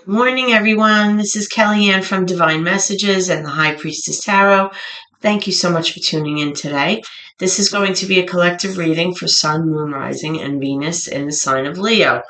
Good morning, everyone. This is Kellyanne from Divine Messages and the High Priestess Tarot. Thank you so much for tuning in today. This is going to be a collective reading for Sun, Moon, Rising, and Venus in the sign of Leo.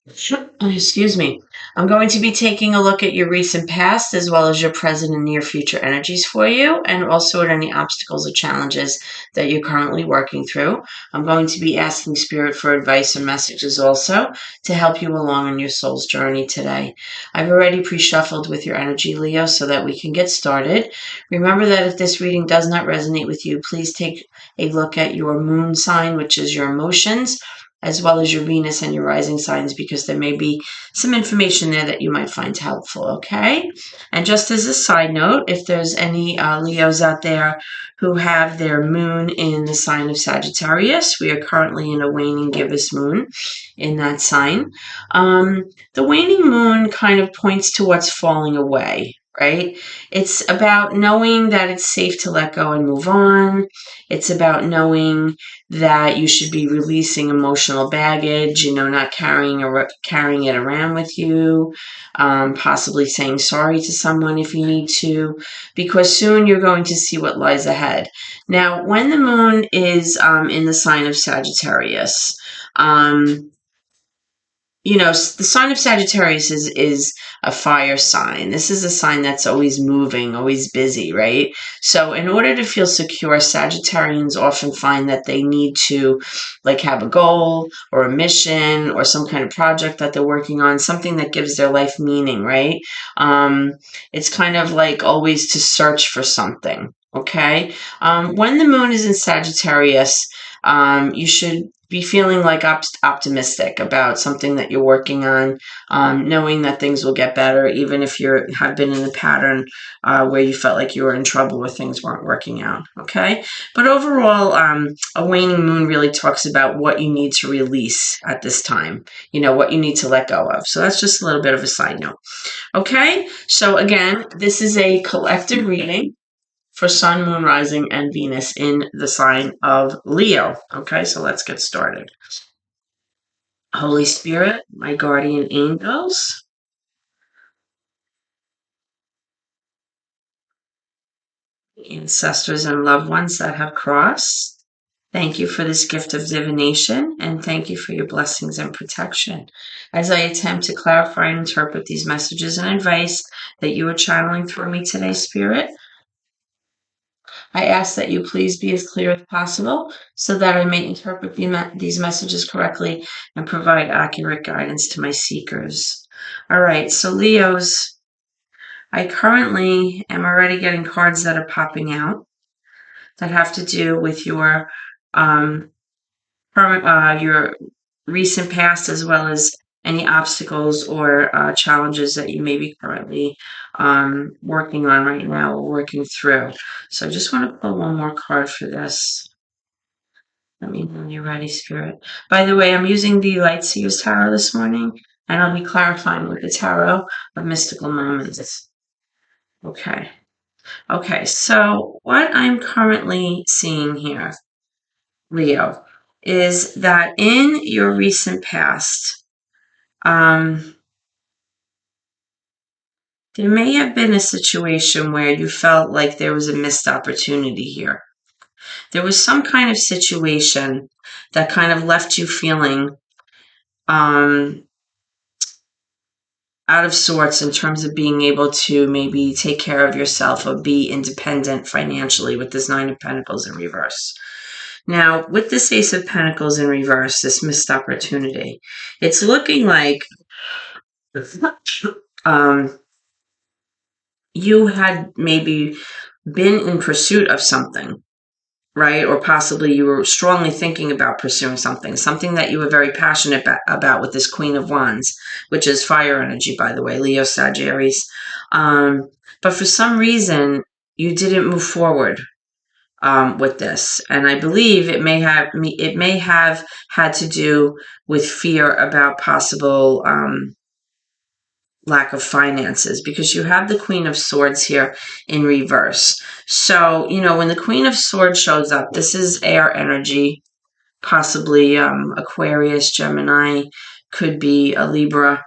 Excuse me. I'm going to be taking a look at your recent past as well as your present and near future energies for you, and also at any obstacles or challenges that you're currently working through. I'm going to be asking Spirit for advice and messages also to help you along on your soul's journey today. I've already pre-shuffled with your energy, Leo, so that we can get started. Remember that if this reading does not resonate with you, please take a look at your moon sign, which is your emotions, as well as your Venus and your rising signs, because there may be some information there that you might find helpful, okay? And just as a side note, if there's any Leos out there who have their moon in the sign of Sagittarius, we are currently in a waning gibbous moon in that sign. The waning moon kind of points to what's falling away, right? It's about knowing that it's safe to let go and move on. It's about knowing that you should be releasing emotional baggage, not carrying it around with you, possibly saying sorry to someone if you need to, because soon you're going to see what lies ahead. Now, when the moon is in the sign of Sagittarius, the sign of Sagittarius is a fire sign. This is a sign that's always moving, always busy, right? So in order to feel secure, Sagittarians often find that they need to have a goal or a mission or some kind of project that they're working on, something that gives their life meaning, right? It's kind of like always to search for something, okay? When the moon is in Sagittarius, you should be feeling optimistic about something that you're working on, knowing that things will get better, even if you have been in a pattern where you felt like you were in trouble or things weren't working out, okay? But overall, a waning moon really talks about what you need to release at this time, what you need to let go of. So that's just a little bit of a side note, okay? So again, this is a collective reading for Sun, Moon, Rising, and Venus in the sign of Leo. Okay, so let's get started. Holy Spirit, my guardian angels, ancestors and loved ones that have crossed, thank you for this gift of divination, and thank you for your blessings and protection. As I attempt to clarify and interpret these messages and advice that you are channeling through me today, Spirit, I ask that you please be as clear as possible so that I may interpret these messages correctly and provide accurate guidance to my seekers. All right, so Leos, I currently am already getting cards that are popping out that have to do with your recent past, as well as any obstacles or challenges that you may be currently working on right now or working through. So I just want to pull one more card for this. Let me know when you're ready, Spirit. By the way, I'm using the Light Seers Tarot this morning, and I'll be clarifying with the Tarot of Mystical Moments. Okay. Okay, so what I'm currently seeing here, Leo, is that in your recent past, there may have been a situation where you felt like there was a missed opportunity here. There was some kind of situation that kind of left you feeling out of sorts in terms of being able to maybe take care of yourself or be independent financially with this Nine of Pentacles in reverse. Now, with this Ace of Pentacles in reverse, this missed opportunity, it's looking like you had maybe been in pursuit of something, right? Or possibly you were strongly thinking about pursuing something that you were very passionate about with this Queen of Wands, which is fire energy, by the way, Leo, Sagittarius. But for some reason, you didn't move forward with this. And I believe it may have had to do with fear about possible lack of finances, because you have the Queen of Swords here in reverse. So, when the Queen of Swords shows up, this is air energy, possibly Aquarius, Gemini, could be a Libra.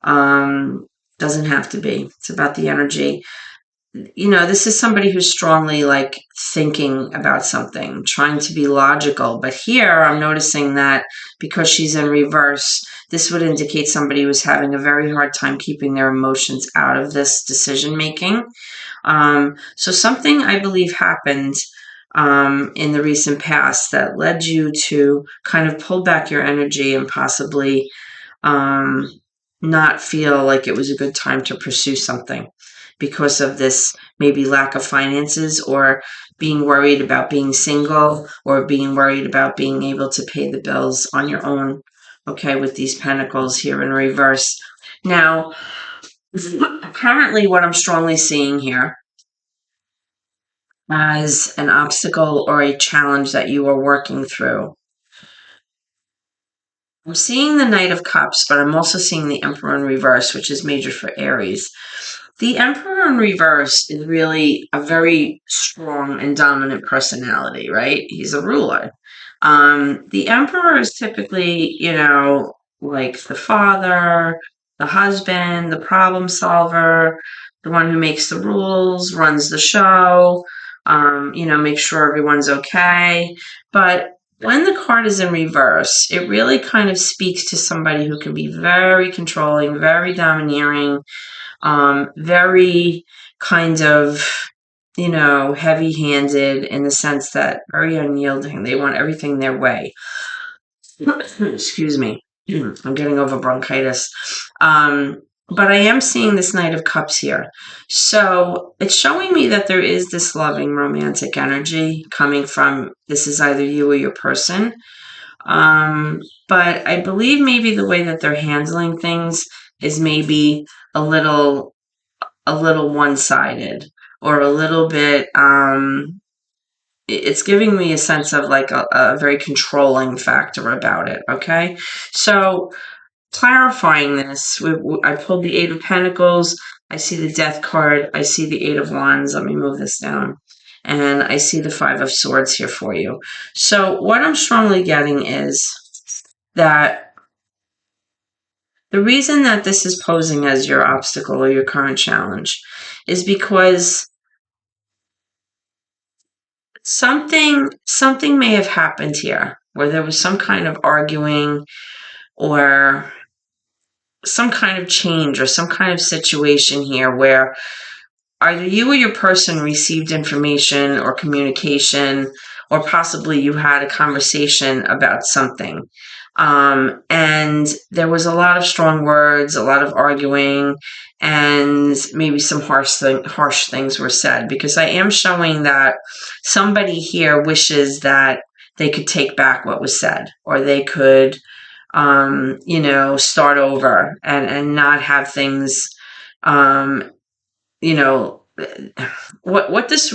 Doesn't have to be. It's about the energy. This is somebody who's strongly like thinking about something, trying to be logical. But here I'm noticing that because she's in reverse, this would indicate somebody who's having a very hard time keeping their emotions out of this decision making. So something I believe happened in the recent past that led you to kind of pull back your energy and possibly um, not feel like it was a good time to pursue something because of this maybe lack of finances, or being worried about being single, or being worried about being able to pay the bills on your own. Okay, with these pentacles here in reverse. Now, currently what I'm strongly seeing here as an obstacle or a challenge that you are working through, I'm seeing the Knight of Cups, but I'm also seeing the Emperor in reverse, which is major for Aries. The Emperor in reverse is really a very strong and dominant personality, right? He's a ruler. The Emperor is typically, like the father, the husband, the problem solver, the one who makes the rules, runs the show, makes sure everyone's okay. But when the card is in reverse, it really kind of speaks to somebody who can be very controlling, very domineering, very kind of, heavy-handed in the sense that very unyielding. They want everything their way. Excuse me. I'm getting over bronchitis. But I am seeing this Knight of Cups here. So it's showing me that there is this loving romantic energy coming from, this is either you or your person. But I believe maybe the way that they're handling things is maybe a little one-sided, or a little bit, it's giving me a sense of like a very controlling factor about it. Okay. So clarifying this, I pulled the Eight of Pentacles. I see the Death card. I see the Eight of Wands. Let me move this down. And I see the Five of Swords here for you. So what I'm strongly getting is that the reason that this is posing as your obstacle or your current challenge is because something may have happened here where there was some kind of arguing, or some kind of change, or some kind of situation here where either you or your person received information or communication, or possibly you had a conversation about something. And there was a lot of strong words, a lot of arguing, and maybe some harsh things were said, because I am showing that somebody here wishes that they could take back what was said, or they could, start over, and not have things, um, you know, what this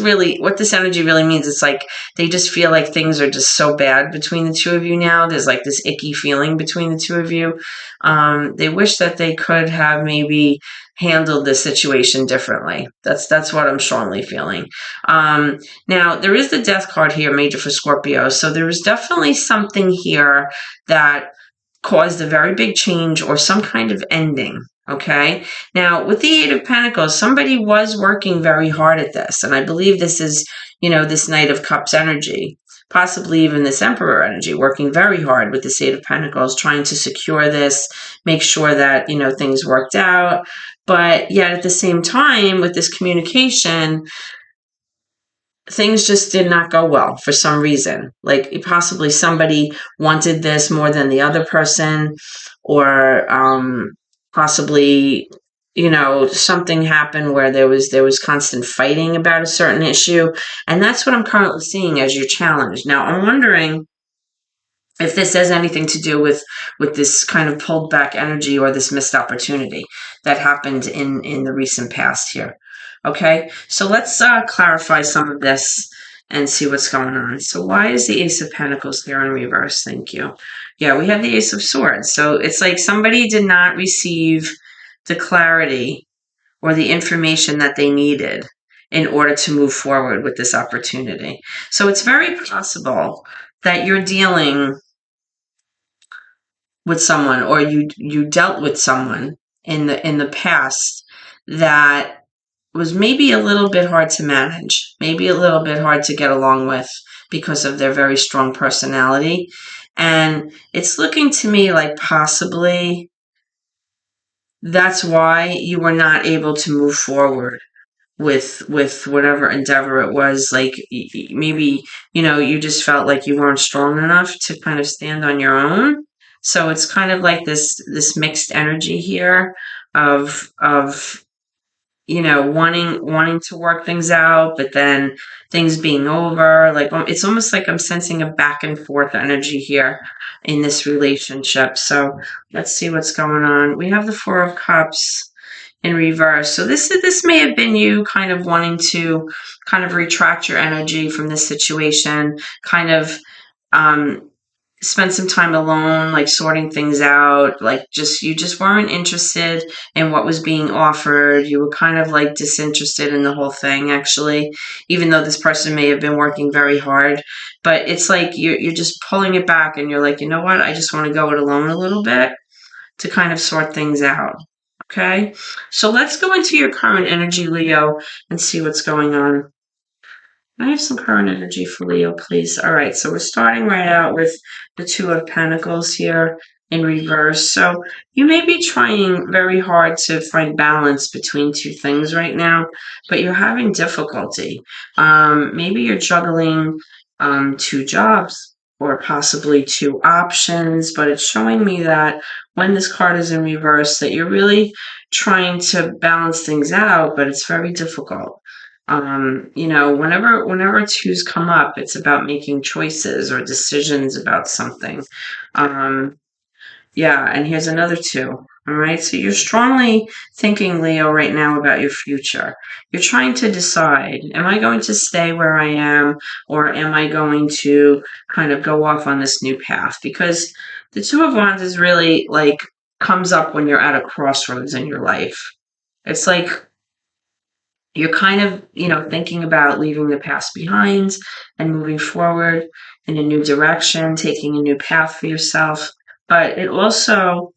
energy really means. It's like they just feel like things are just so bad between the two of you now. There's like this icky feeling between the two of you. They wish that they could have maybe handled this situation differently. That's what I'm strongly feeling. Now there is the Death card here, major for Scorpio. So there is definitely something here that caused a very big change or some kind of ending. Okay. Now, with the Eight of Pentacles, somebody was working very hard at this. And I believe this is, this Knight of Cups energy, possibly even this Emperor energy, working very hard with this Eight of Pentacles, trying to secure this, make sure that, things worked out. But yet at the same time, with this communication, things just did not go well for some reason. Like possibly somebody wanted this more than the other person, or possibly, something happened where there was constant fighting about a certain issue. And that's what I'm currently seeing as your challenge. Now, I'm wondering if this has anything to do with this kind of pulled back energy, or this missed opportunity that happened in the recent past here. Okay, so let's clarify some of this and see what's going on. So why is the Ace of Pentacles here in reverse? Thank you. Yeah, we have the Ace of Swords. So it's like somebody did not receive the clarity or the information that they needed in order to move forward with this opportunity. So it's very possible that you're dealing with someone, or you dealt with someone in the past that was maybe a little bit hard to manage, maybe a little bit hard to get along with because of their very strong personality. And it's looking to me like possibly that's why you were not able to move forward with whatever endeavor it was. Like maybe, you just felt like you weren't strong enough to kind of stand on your own. So it's kind of like this mixed energy here of wanting to work things out, but then things being over. Like it's almost like I'm sensing a back and forth energy here in this relationship. So let's see what's going on. We have the Four of Cups in reverse. So this may have been you kind of wanting to kind of retract your energy from this situation, kind of um, spend some time alone, like sorting things out, like you just weren't interested in what was being offered. You were kind of like disinterested in the whole thing, actually, even though this person may have been working very hard. But it's like you're just pulling it back and you're like, you know what? I just want to go it alone a little bit to kind of sort things out. Okay. So let's go into your current energy, Leo, and see what's going on. I have some current energy for Leo, please. All right, so we're starting right out with the Two of Pentacles here in reverse. So you may be trying very hard to find balance between two things right now, but you're having difficulty. Maybe you're juggling two jobs or possibly two options, but it's showing me that when this card is in reverse, that you're really trying to balance things out, but it's very difficult. Whenever twos come up, it's about making choices or decisions about something. Um, yeah, and here's another two. All right, so you're strongly thinking, Leo, right now about your future. You're trying to decide, am I going to stay where I am, or am I going to kind of go off on this new path? Because the Two of Wands is really like comes up when you're at a crossroads in your life. It's like you're kind of, thinking about leaving the past behind and moving forward in a new direction, taking a new path for yourself. But it also,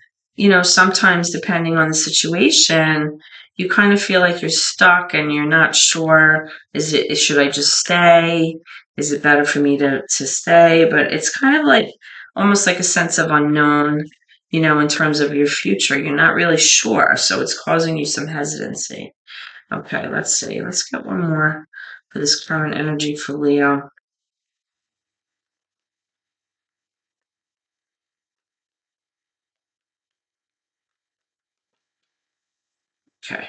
sometimes depending on the situation, you kind of feel like you're stuck and you're not sure, should I just stay? Is it better for me to stay? But it's kind of like almost like a sense of unknown, in terms of your future. You're not really sure. So it's causing you some hesitancy. Okay, let's see. Let's get one more for this current energy for Leo. Okay.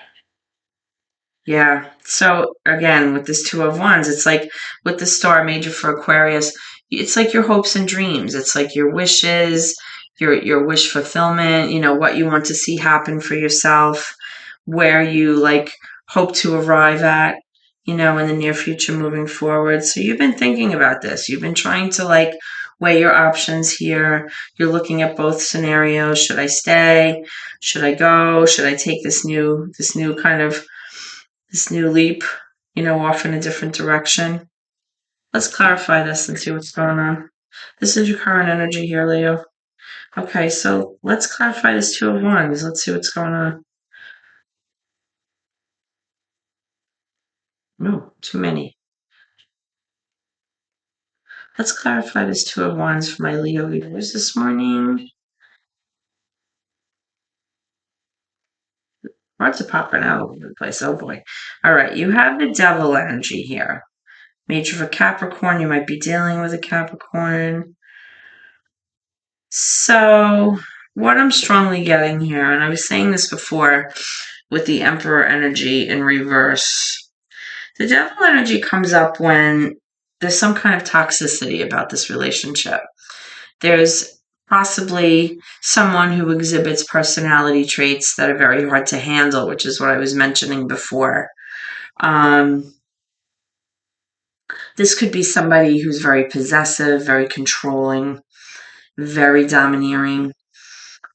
Yeah. So again, with this Two of Wands, it's like with the star major for Aquarius, it's like your hopes and dreams. It's like your wishes, your wish fulfillment, what you want to see happen for yourself, where you like hope to arrive at, in the near future moving forward. So you've been thinking about this. You've been trying to like weigh your options here. You're looking at both scenarios. Should I stay? Should I go? Should I take this new kind of this new leap, off in a different direction? Let's clarify this and see what's going on. This is your current energy here, Leo. Okay, so let's clarify this Two of Wands. Let's see what's going on. No, too many. Let's clarify this Two of Wands for my Leo viewers this morning. Cards are popping out all over the place. Oh boy. All right, you have the Devil energy here. Major for Capricorn. You might be dealing with a Capricorn. So, what I'm strongly getting here, and I was saying this before with the Emperor energy in reverse, the Devil energy comes up when there's some kind of toxicity about this relationship. There's possibly someone who exhibits personality traits that are very hard to handle, which is what I was mentioning before. This could be somebody who's very possessive, very controlling, very domineering,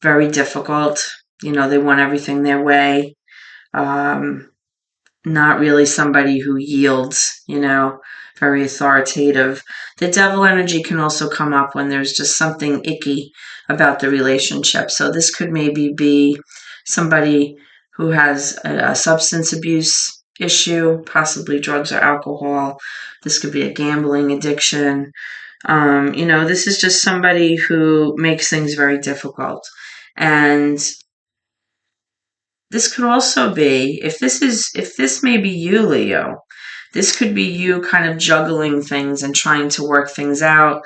very difficult. They want everything their way. Not really somebody who yields, very authoritative. The Devil energy can also come up when there's just something icky about the relationship. So this could maybe be somebody who has a substance abuse issue, possibly drugs or alcohol. This could be a gambling addiction. This is just somebody who makes things very difficult. And this could also be, if this may be you, Leo, this could be you kind of juggling things and trying to work things out.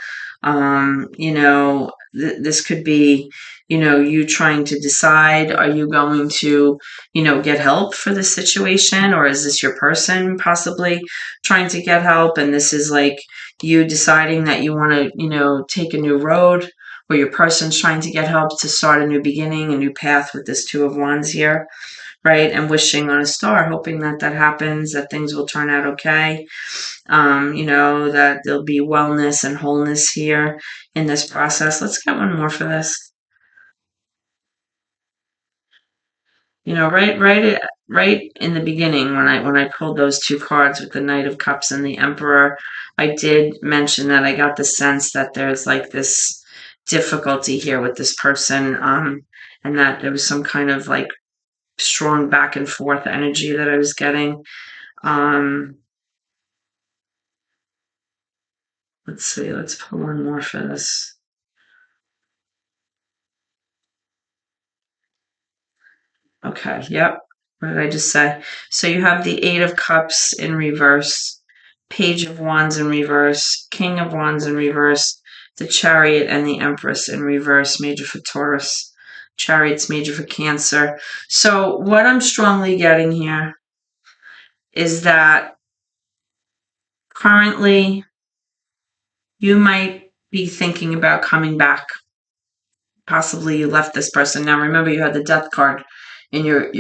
This could be, you trying to decide, are you going to, get help for this situation, or is this your person possibly trying to get help? And this is like you deciding that you want to, take a new road, or your person's trying to get help to start a new beginning, a new path with this Two of Wands here, right? And wishing on a star, hoping that that happens, that things will turn out okay. That there'll be wellness and wholeness here in this process. Let's get one more for this. Right in the beginning when I pulled those two cards with the Knight of Cups and the Emperor, I did mention that I got the sense that there's like this difficulty here with this person, and that there was some kind of like strong back and forth energy that I was getting. Let's see, let's pull one more for this. Okay, yep. What did I just say? So you have the Eight of Cups in reverse, Page of Wands in reverse, King of Wands in reverse, the Chariot and the Empress in reverse, major for Taurus, Chariot's major for Cancer. So what I'm strongly getting here is that currently you might be thinking about coming back. Possibly you left this person. Now remember, you had the Death card in your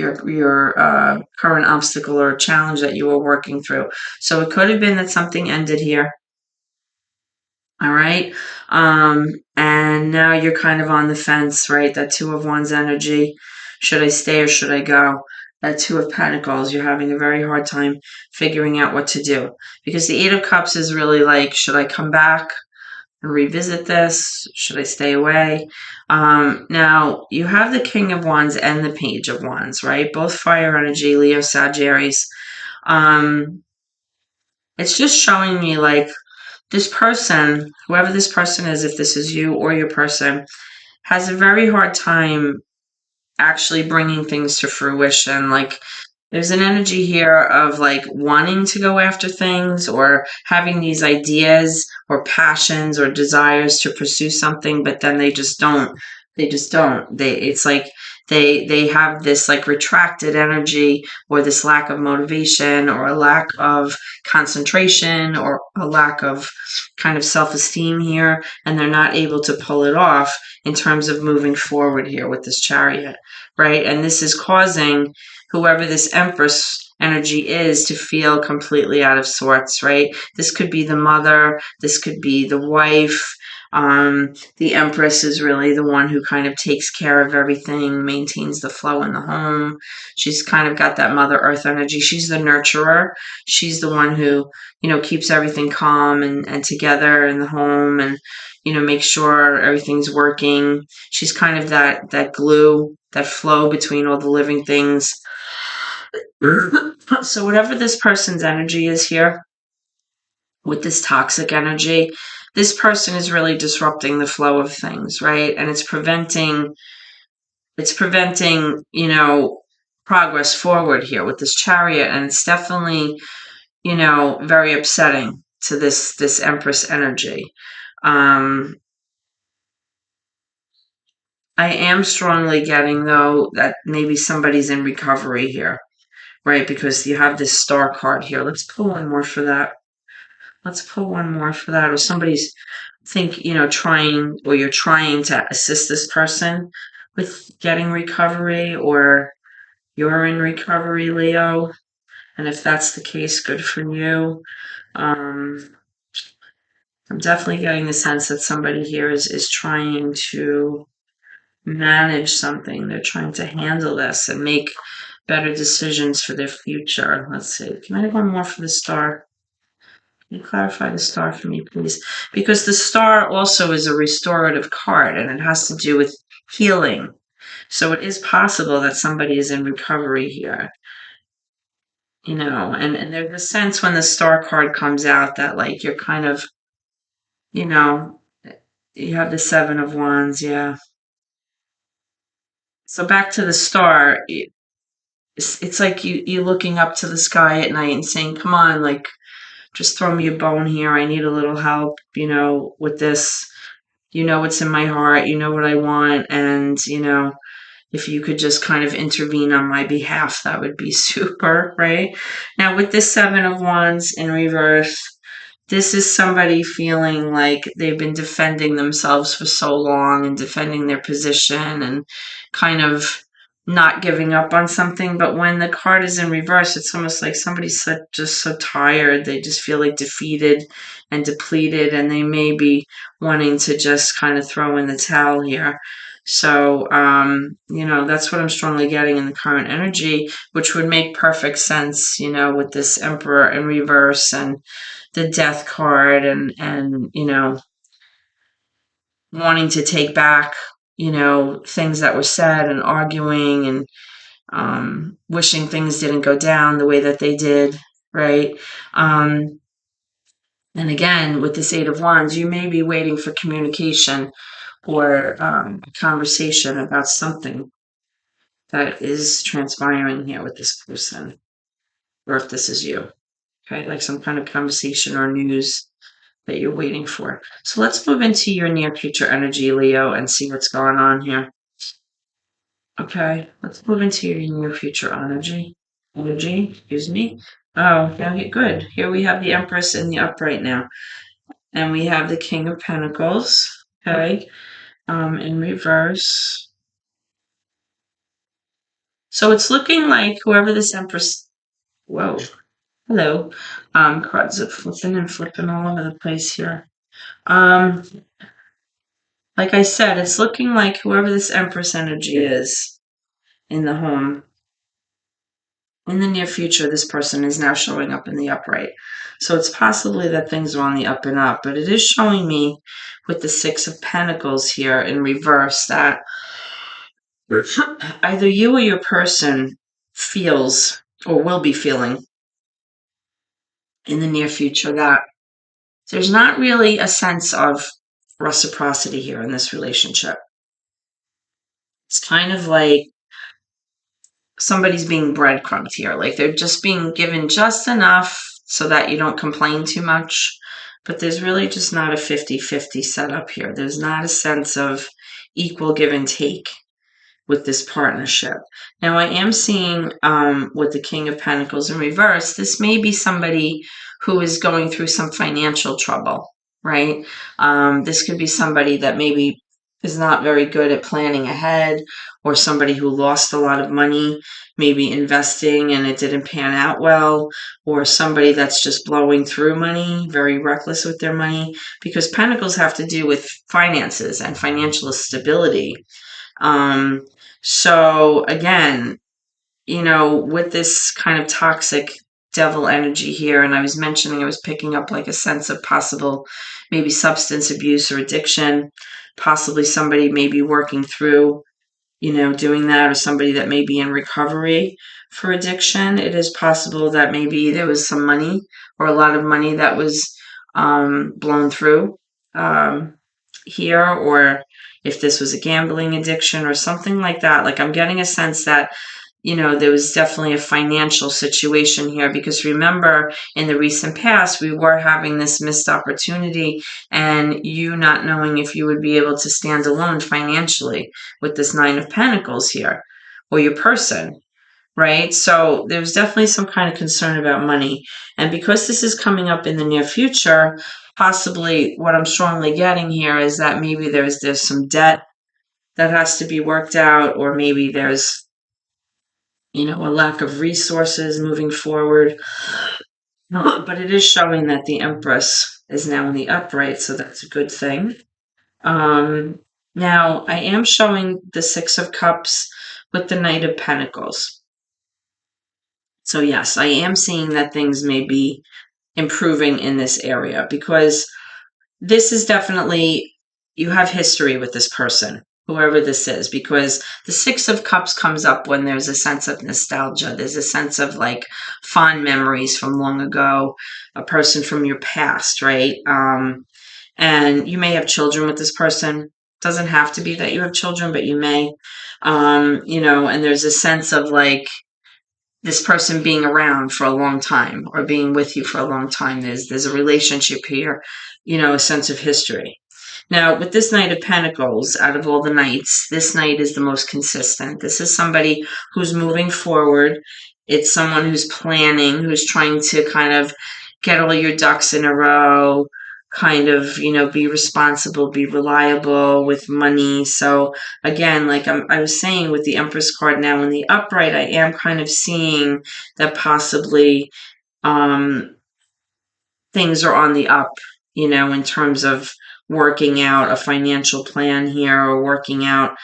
current obstacle or challenge that you were working through. So it could have been that something ended here. All right. And now you're kind of on the fence, right? That Two of Wands energy. Should I stay or should I go? That Two of Pentacles, you're having a very hard time figuring out what to do. Because the Eight of Cups is really like, should I come back and revisit this? Should I stay away? Now, you have the King of Wands and the Page of Wands, right? Both fire energy, Leo, Sagittarius. It's just showing me like this person, whoever this person is, if this is you or your person, has a very hard time actually bringing things to fruition. Like there's an energy here of like wanting to go after things or having these ideas or passions or desires to pursue something, but then they just don't. It's like they have this like retracted energy or this lack of motivation or a lack of concentration or a lack of kind of self-esteem here, and they're not able to pull it off in terms of moving forward here with this Chariot, right? And this is causing whoever this Empress energy is to feel completely out of sorts, right? This could be the mother, this could be the wife. The Empress is really the one who kind of takes care of everything, maintains the flow in the home. She's kind of got that Mother Earth energy. She's the nurturer. She's the one who, keeps everything calm and together in the home and, makes sure everything's working. She's kind of that glue, that flow between all the living things. So whatever this person's energy is here, with this toxic energy, this person is really disrupting the flow of things, right? And it's preventing, progress forward here with this Chariot. And it's definitely, very upsetting to this Empress energy. I am strongly getting, though, that maybe somebody's in recovery here, right? Because you have this Star card here. Let's pull one more for that. Let's pull one more for that. Or somebody's trying, or you're trying to assist this person with getting recovery, or you're in recovery, Leo. And if that's the case, good for you. I'm definitely getting the sense that somebody here is trying to manage something. They're trying to handle this and make better decisions for their future. Let's see. Can I have one more for the Star? Can you clarify the Star for me, please? Because the Star also is a restorative card, and it has to do with healing, So it is possible that somebody is in recovery here, and there's a sense when the star card comes out that like you're kind of, you know, you have the Seven of Wands, yeah. So back to the star, it's like you looking up to the sky at night and saying, "Come on, like just throw me a bone here. I need a little help, with this. You know what's in my heart. You know what I want, and if you could just kind of intervene on my behalf, that would be super, right?" Now, with this Seven of Wands in reverse, this is somebody feeling like they've been defending themselves for so long and defending their position and kind of not giving up on something. But when the card is in reverse, it's almost like somebody's just so tired. They just feel like defeated and depleted, and they may be wanting to just kind of throw in the towel here. So, that's what I'm strongly getting in the current energy, which would make perfect sense, with this Emperor in reverse and the Death card and wanting to take back, things that were said and arguing and wishing things didn't go down the way that they did, right? And again, with this Eight of Wands, you may be waiting for communication or a conversation about something that is transpiring here with this person, or if this is you, okay? Like some kind of conversation or news that you're waiting for. So let's move into your near future energy, Leo, and see what's going on here. Okay, let's move into your near future energy. Excuse me. Oh, yeah, good. Here we have the Empress in the upright now. And we have the King of Pentacles, okay, in reverse. So it's looking like whoever this Empress, whoa, hello, cards are flipping and flipping all over the place here. Like I said, it's looking like whoever this Empress energy is in the home, in the near future, this person is now showing up in the upright. So it's possibly that things are on the up and up, but it is showing me with the Six of Pentacles here in reverse that either you or your person feels or will be feeling in the near future that there's not really a sense of reciprocity here in this relationship. It's kind of like somebody's being breadcrumbed here. Like they're just being given just enough so that you don't complain too much. But there's really just not a 50-50 setup here. There's not a sense of equal give and take with this partnership. Now, I am seeing with the King of Pentacles in reverse, this may be somebody who is going through some financial trouble, right? This could be somebody that maybe is not very good at planning ahead, or somebody who lost a lot of money, maybe investing and it didn't pan out well, or somebody that's just blowing through money, very reckless with their money, because Pentacles have to do with finances and financial stability. So again, with this kind of toxic devil energy here, and I was mentioning I was picking up like a sense of possible maybe substance abuse or addiction, possibly somebody may be working through, doing that, or somebody that may be in recovery for addiction. It is possible that maybe there was some money or a lot of money that was blown through here, or if this was a gambling addiction or something like that. Like I'm getting a sense that there was definitely a financial situation here, because remember, in the recent past, we were having this missed opportunity and you not knowing if you would be able to stand alone financially with this Nine of Pentacles here, or your person, right? So there's definitely some kind of concern about money. And because this is coming up in the near future, possibly what I'm strongly getting here is that maybe there's some debt that has to be worked out, or maybe there's a lack of resources moving forward. But it is showing that the Empress is now in the upright, so that's a good thing. Now, I am showing the Six of Cups with the Knight of Pentacles. So yes, I am seeing that things may be improving in this area, because this is definitely, you have history with this person. whoever this is, because the Six of Cups comes up when there's a sense of nostalgia. There's a sense of like fond memories from long ago, a person from your past, right? And you may have children with this person. Doesn't have to be that you have children, but you may. And there's a sense of like this person being around for a long time or being with you for a long time. There's a relationship here, a sense of history. Now, with this Knight of Pentacles, out of all the knights, this knight is the most consistent. This is somebody who's moving forward. It's someone who's planning, who's trying to kind of get all your ducks in a row, kind of, be responsible, be reliable with money. So again, like I was saying with the Empress card now in the upright, I am kind of seeing that possibly things are on the up, in terms of working out a financial plan here or working out,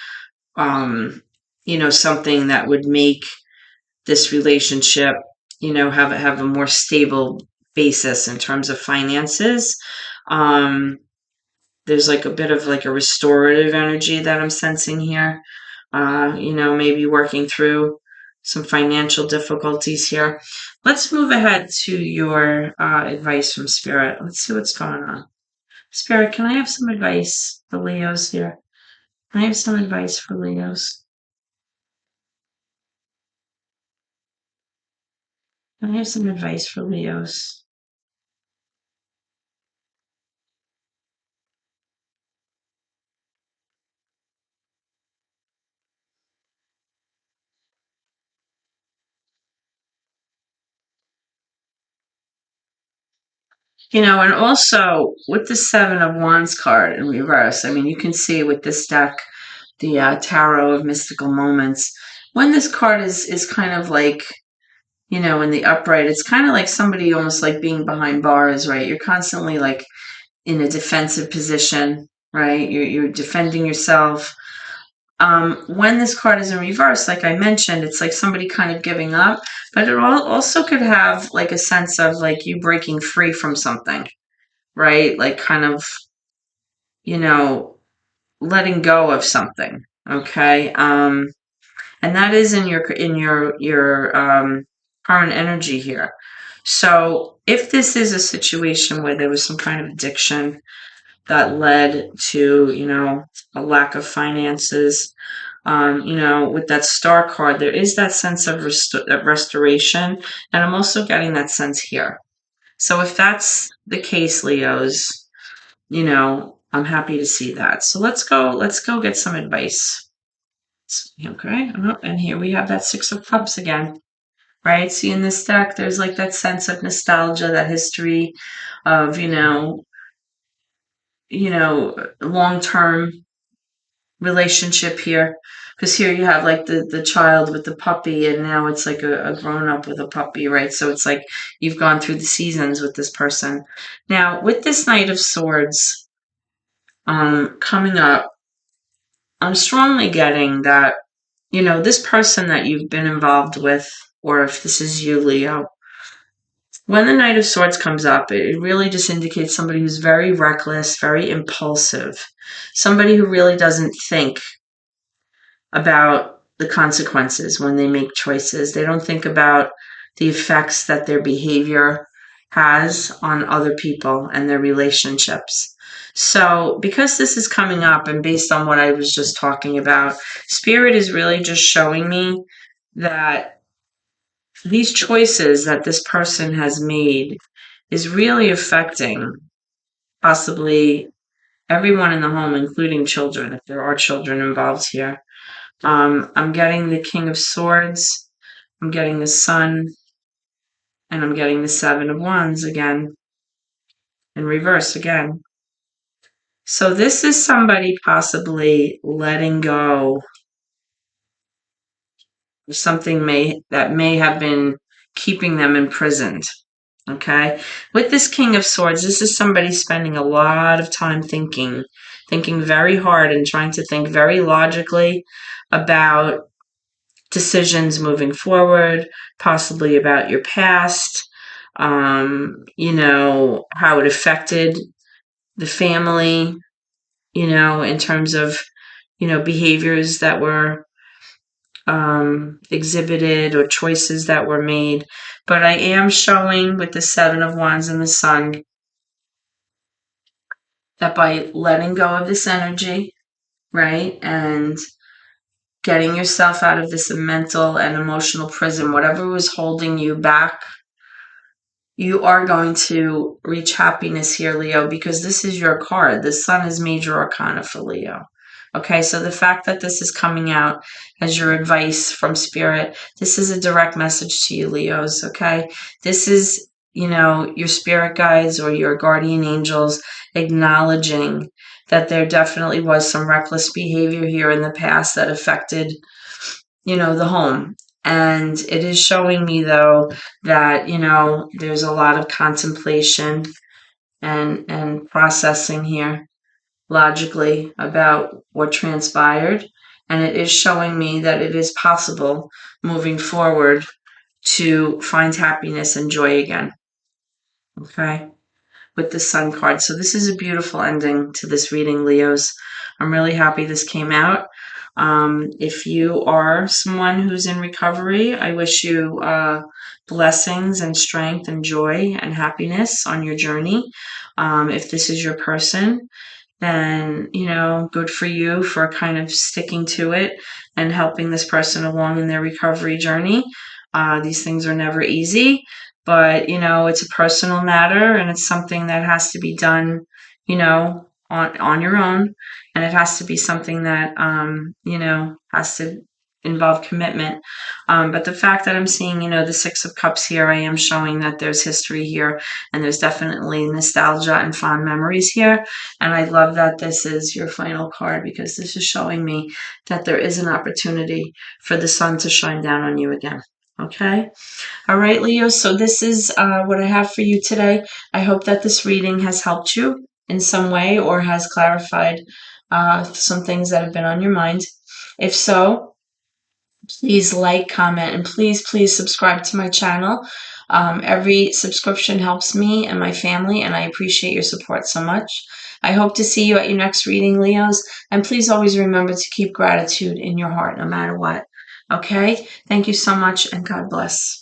something that would make this relationship, have a more stable basis in terms of finances. There's like a bit of like a restorative energy that I'm sensing here. Maybe working through some financial difficulties here. Let's move ahead to your advice from Spirit. Let's see what's going on. Spirit, can I have some advice for Leos here? Can I have some advice for Leos? Can I have some advice for Leos? And also with the Seven of Wands card in reverse, I mean, you can see with this deck, the Tarot of Mystical Moments, when this card is kind of like, in the upright, it's kind of like somebody almost like being behind bars, right? You're constantly like in a defensive position, right? You're defending yourself. When this card is in reverse, like I mentioned, it's like somebody kind of giving up, but it also could have like a sense of like you breaking free from something, right? Like kind of, you know, letting go of something. Okay. And that is in your current energy here. So if this is a situation where there was some kind of addiction that led to, a lack of finances, with that star card, there is that sense of restoration. And I'm also getting that sense here. So if that's the case, Leos, I'm happy to see that. So let's go get some advice. Okay. And here we have that Six of Cups again, right? See, in this deck, there's like that sense of nostalgia, that history of, long-term relationship here. Because here you have like the child with the puppy, and now it's like a grown-up with a puppy, right? So it's like you've gone through the seasons with this person. Now, with this Knight of Swords coming up, I'm strongly getting that, this person that you've been involved with, or if this is you, Leo, when the Knight of Swords comes up, it really just indicates somebody who's very reckless, very impulsive, somebody who really doesn't think about the consequences when they make choices. They don't think about the effects that their behavior has on other people and their relationships. So, because this is coming up and based on what I was just talking about, Spirit is really just showing me that these choices that this person has made is really affecting possibly everyone in the home, including children, if there are children involved here. I'm getting the King of Swords, I'm getting the Sun, and I'm getting the Seven of Wands again, in reverse again. So this is somebody possibly letting go of something that may have been keeping them imprisoned. Okay? With this King of Swords, this is somebody spending a lot of time thinking very hard and trying to think very logically about decisions moving forward, possibly about your past, how it affected the family, in terms of, behaviors that were exhibited or choices that were made. But I am showing with the Seven of Wands and the Sun that by letting go of this energy, right, and getting yourself out of this mental and emotional prison, whatever was holding you back, you are going to reach happiness here, Leo, because this is your card. The Sun is major arcana for Leo. Okay, so the fact that this is coming out as your advice from Spirit, this is a direct message to you, Leos, okay? This is, your spirit guides or your guardian angels acknowledging that there definitely was some reckless behavior here in the past that affected, the home. And it is showing me, though, that, there's a lot of contemplation and processing here logically about what transpired. And it is showing me that it is possible moving forward to find happiness and joy again. Okay? With the Sun card. So this is a beautiful ending to this reading, Leos. I'm really happy this came out. If you are someone who's in recovery, I wish you blessings and strength and joy and happiness on your journey. If this is your person, then, good for you for kind of sticking to it and helping this person along in their recovery journey. These things are never easy, but, it's a personal matter and it's something that has to be done, on your own. And it has to be something that, has to involve commitment. But the fact that I'm seeing, the Six of Cups here, I am showing that there's history here and there's definitely nostalgia and fond memories here. And I love that this is your final card because this is showing me that there is an opportunity for the sun to shine down on you again. Okay? All right, Leo. So this is what I have for you today. I hope that this reading has helped you in some way or has clarified some things that have been on your mind. If so, please like, comment, and please subscribe to my channel. Every subscription helps me and my family, and I appreciate your support so much. I hope to see you at your next reading, Leos. And please always remember to keep gratitude in your heart no matter what. Okay? Thank you so much, and God bless.